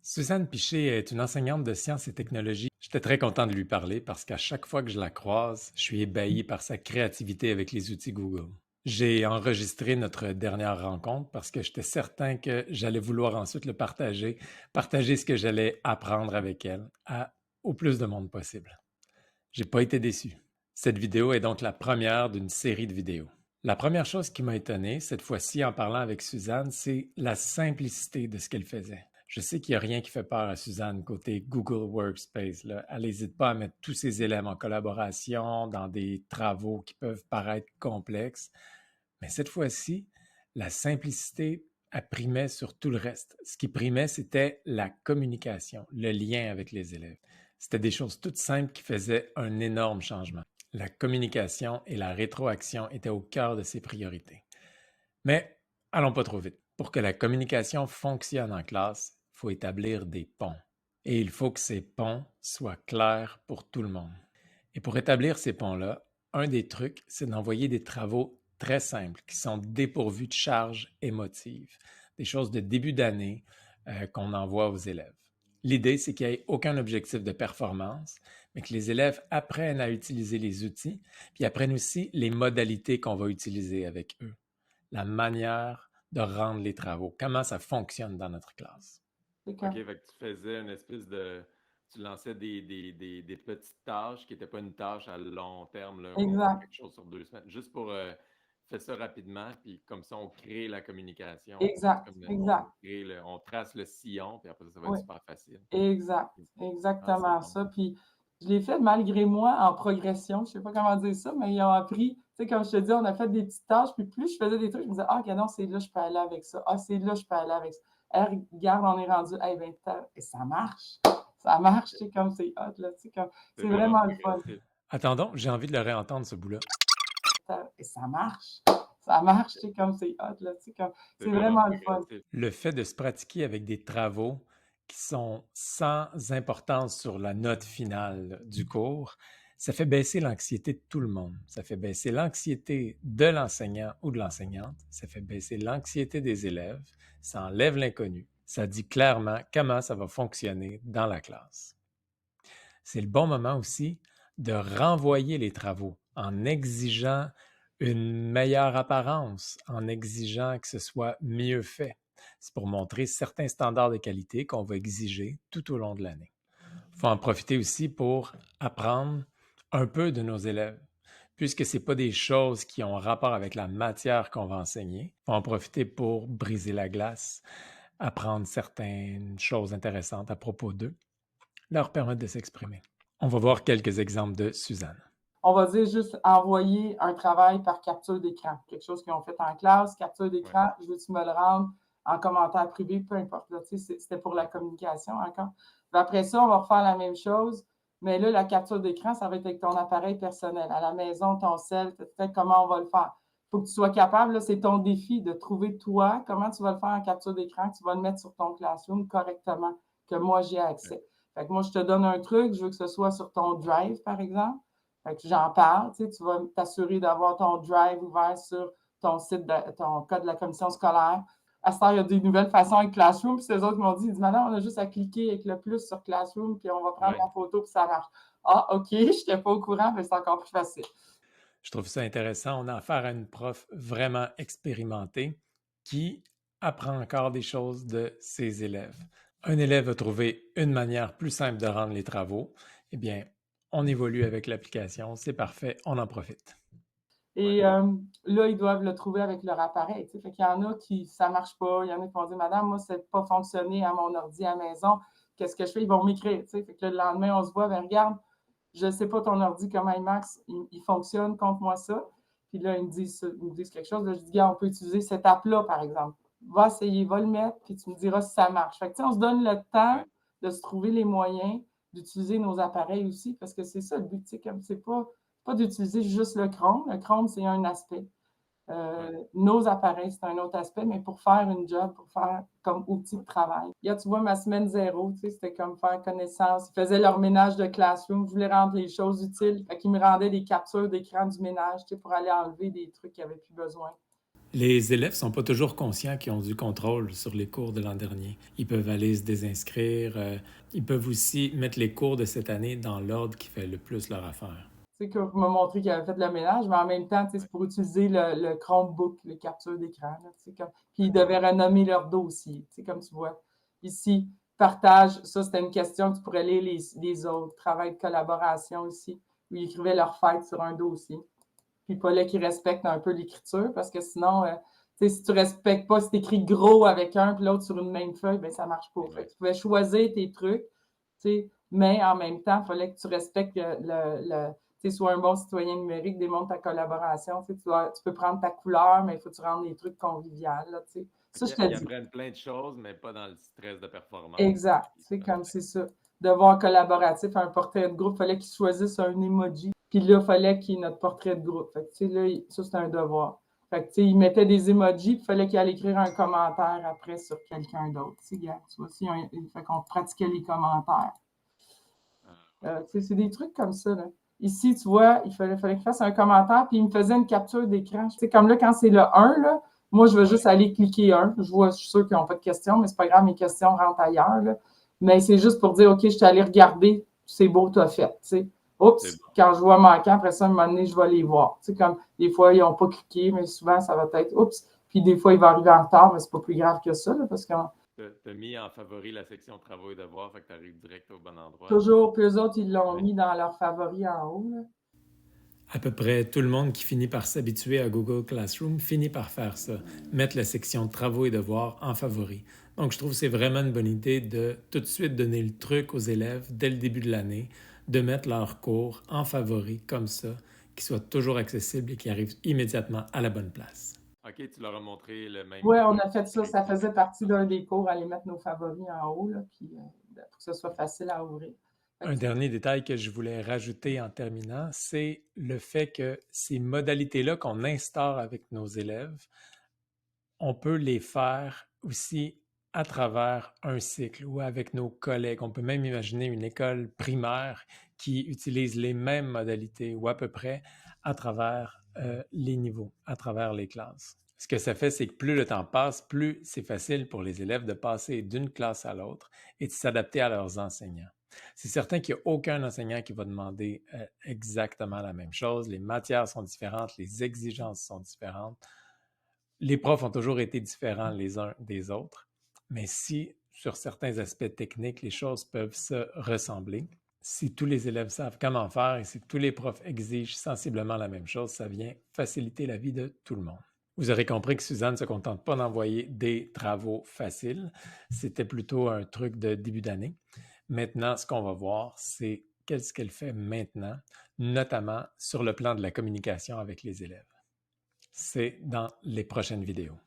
Suzanne Piché est une enseignante de sciences et technologies. J'étais très content de lui parler parce qu'à chaque fois que je la croise, je suis ébahi par sa créativité avec les outils Google. J'ai enregistré notre dernière rencontre parce que j'étais certain que j'allais vouloir ensuite le partager ce que j'allais apprendre avec elle au plus de monde possible. J'ai pas été déçu. Cette vidéo est donc la première d'une série de vidéos. La première chose qui m'a étonné, cette fois-ci en parlant avec Suzanne, c'est la simplicité de ce qu'elle faisait. Je sais qu'il n'y a rien qui fait peur à Suzanne côté Google Workspace, là. Elle n'hésite pas à mettre tous ses élèves en collaboration dans des travaux qui peuvent paraître complexes. Mais cette fois-ci, la simplicité primait sur tout le reste. Ce qui primait, c'était la communication, le lien avec les élèves. C'était des choses toutes simples qui faisaient un énorme changement. La communication et la rétroaction étaient au cœur de ses priorités. Mais allons pas trop vite. Pour que la communication fonctionne en classe, il faut établir des ponts. Et il faut que ces ponts soient clairs pour tout le monde. Et pour établir ces ponts-là, un des trucs, c'est d'envoyer des travaux très simples qui sont dépourvus de charges émotives, des choses de début d'année qu'on envoie aux élèves. L'idée, c'est qu'il n'y ait aucun objectif de performance, mais que les élèves apprennent à utiliser les outils, puis apprennent aussi les modalités qu'on va utiliser avec eux, la manière de rendre les travaux, comment ça fonctionne dans notre classe. OK, fait que tu faisais une espèce de. Tu lançais des petites tâches qui n'étaient pas une tâche à long terme, là, où on fait Exact, quelque chose sur 2 semaines, juste pour faire ça rapidement, puis comme ça, on crée la communication. C'est exact, comme exact. on trace le sillon, puis après ça va être Oui, super facile. exact. Ah, c'est Exactement bon. ça. Puis je l'ai fait malgré moi en progression. Je sais pas comment dire ça, mais ils ont appris. Tu sais, comme je te dis, on a fait des petites tâches, puis plus je faisais des trucs, je me disais, ah, non, c'est là, je peux aller avec ça. Ah, c'est là, je peux aller avec ça. Hey, regarde, on est rendu. Eh ben, et ça marche. Ça marche, tu sais, comme c'est hot, là. Tu sais, comme, C'est c'est vraiment vraiment le fun. progressif. Attendons, j'ai envie de le réentendre, ce bout-là. Et ça marche. Ça marche, tu sais, comme c'est hot, là. Tu sais, comme, C'est c'est vraiment vraiment le fun. progressif. Le fait de se pratiquer avec des travaux qui sont sans importance sur la note finale du cours, ça fait baisser l'anxiété de tout le monde. Ça fait baisser l'anxiété de l'enseignant ou de l'enseignante. Ça fait baisser l'anxiété des élèves. Ça enlève l'inconnu. Ça dit clairement comment ça va fonctionner dans la classe. C'est le bon moment aussi de renvoyer les travaux en exigeant une meilleure apparence, en exigeant que ce soit mieux fait. C'est pour montrer certains standards de qualité qu'on va exiger tout au long de l'année. Il faut en profiter aussi pour apprendre un peu de nos élèves. Puisque ce n'est pas des choses qui ont rapport avec la matière qu'on va enseigner, il faut en profiter pour briser la glace, apprendre certaines choses intéressantes à propos d'eux, leur permettre de s'exprimer. On va voir quelques exemples de Suzanne. On va dire juste envoyer un travail par capture d'écran. Quelque chose qu'ils ont fait en classe, capture Ouais. d'écran, je veux-tu me le rendre en commentaire privé, peu importe. Là, c'était pour la communication encore. Puis après ça, on va refaire la même chose, mais là, la capture d'écran, ça va être avec ton appareil personnel. À la maison, ton cell, peut-être comment on va le faire. Il faut que tu sois capable, là, c'est ton défi de trouver toi, comment tu vas le faire en capture d'écran, que tu vas le mettre sur ton Classroom correctement, que moi j'ai accès. Fait que moi, je te donne un truc, je veux que ce soit sur ton Drive, par exemple. Fait que j'en parle, tu vas t'assurer d'avoir ton drive ouvert sur ton site, ton code de la commission scolaire. À ce temps, il y a des nouvelles façons avec Classroom, puis c'est eux autres qui m'ont dit, madame, on a juste à cliquer avec le plus sur Classroom, puis on va prendre Ouais. la photo, puis ça marche. Ah, OK, je n'étais pas au courant, mais c'est encore plus facile. Je trouve ça intéressant. On a affaire à une prof vraiment expérimentée qui apprend encore des choses de ses élèves. Un élève a trouvé une manière plus simple de rendre les travaux. Eh bien, on évolue avec l'application. C'est parfait. On en profite. Ouais. Et là, ils doivent le trouver avec leur appareil. Fait qu'il y en a qui, ça ne marche pas. Il y en a qui vont dire, madame, moi, ça n'a pas fonctionné à mon ordi à la maison. Qu'est-ce que je fais? Ils vont m'écrire. Fait que le lendemain, on se voit, ben, regarde, je ne sais pas ton ordi, comment il marche, il fonctionne, compte-moi ça. Puis là, ils me disent quelque chose. Là, je dis, gars, on peut utiliser cette app-là, par exemple. Va essayer, va le mettre, puis tu me diras si ça marche. Fait que, on se donne le temps Ouais. de se trouver les moyens d'utiliser nos appareils aussi, parce que c'est ça le but, comme c'est pas d'utiliser juste le Chrome. Le Chrome, c'est un aspect. Ouais. Nos appareils, c'est un autre aspect, mais pour faire une job, pour faire comme outil de travail. Là, tu vois, ma semaine zéro, c'était comme faire connaissance. Ils faisaient leur ménage de classroom. Je voulais rendre les choses utiles. Fait qu'ils me rendaient des captures d'écran du ménage pour aller enlever des trucs qu'ils n'avaient plus besoin. Les élèves sont pas toujours conscients qu'ils ont du contrôle sur les cours de l'an dernier. Ils peuvent aller se désinscrire. Ils peuvent aussi mettre les cours de cette année dans l'ordre qui fait le plus leur affaire. Tu sais, qu'on m'a montré qu'il avait fait le ménage, mais en même temps, tu sais, c'est pour utiliser le Chromebook, les captures d'écran. Là, tu sais, puis ils devaient renommer leur dossier, tu sais, comme tu vois. Ici, partage, ça, c'était une question que tu pourrais lire les autres. Travail de collaboration ici, où ils écrivaient leur fête sur un dossier. Puis il fallait qu'ils respectent un peu l'écriture, parce que sinon, tu sais, si tu ne respectes pas, si tu écris gros avec un puis l'autre sur une même feuille, ben ça ne marche pas. Fait que tu pouvais choisir tes trucs, tu sais, mais en même temps, il fallait que tu respectes tu sois un bon citoyen numérique, démontre ta collaboration. Tu peux prendre ta couleur, mais il faut que tu rendes les trucs conviviales. Là, tu sais. Ça, je te Ils dis. apprennent plein de choses, mais pas dans le stress de performance. Exact. C'est comme c'est ça. Devoir collaboratif, un portrait de groupe, il fallait qu'ils choisissent un emoji. Puis là, il fallait qu'il y ait notre portrait de groupe. Fait que, tu sais, là, ça, c'est un devoir. Fait que, tu sais, ils mettaient des emojis, puis il fallait qu'il allait écrire un commentaire après sur quelqu'un d'autre. Tu sais, tu vois, fait qu'on pratiquait les commentaires. C'est des trucs comme ça. Là. Ici, tu vois, il fallait qu'il fasse un commentaire, puis il me faisait une capture d'écran. Tu sais, comme là, quand c'est le 1, là, moi, je veux juste aller cliquer 1. Je suis sûr qu'ils n'ont pas de questions, mais c'est pas grave, mes questions rentrent ailleurs. Là. Mais c'est juste pour dire, OK, je suis allé regarder, c'est beau, tu as fait. Tu sais. Oups, quand je vois manquant, après ça, à un moment donné, je vais les voir. Tu sais, comme des fois, ils n'ont pas cliqué, mais souvent, ça va être oups. Puis des fois, il va arriver en retard, mais c'est pas plus grave que ça, là, parce que tu as mis en favori la section travaux et devoirs, fait que tu arrives direct au bon endroit. Toujours, puis eux autres, ils l'ont mis dans leurs favoris en haut. Là. À peu près tout le monde qui finit par s'habituer à Google Classroom finit par faire ça, mettre la section travaux et devoirs en favori. Donc je trouve que c'est vraiment une bonne idée de tout de suite donner le truc aux élèves dès le début de l'année, de mettre leurs cours en favori comme ça, qu'ils soient toujours accessibles et qu'ils arrivent immédiatement à la bonne place. OK, tu leur as montré le même. Oui, on a fait ça. Ça faisait partie d'un des cours, aller mettre nos favoris en haut, là, puis, pour que ce soit facile à ouvrir. Un dernier détail que je voulais rajouter en terminant, c'est le fait que ces modalités-là qu'on instaure avec nos élèves, on peut les faire aussi à travers un cycle ou avec nos collègues. On peut même imaginer une école primaire qui utilise les mêmes modalités ou à peu près à travers les niveaux, à travers les classes. Ce que ça fait, c'est que plus le temps passe, plus c'est facile pour les élèves de passer d'une classe à l'autre et de s'adapter à leurs enseignants. C'est certain qu'il n'y a aucun enseignant qui va demander exactement la même chose. Les matières sont différentes, les exigences sont différentes. Les profs ont toujours été différents les uns des autres, mais si sur certains aspects techniques, les choses peuvent se ressembler, si tous les élèves savent comment faire et si tous les profs exigent sensiblement la même chose, ça vient faciliter la vie de tout le monde. Vous aurez compris que Suzanne ne se contente pas d'envoyer des travaux faciles. C'était plutôt un truc de début d'année. Maintenant, ce qu'on va voir, c'est qu'est-ce qu'elle fait maintenant, notamment sur le plan de la communication avec les élèves. C'est dans les prochaines vidéos.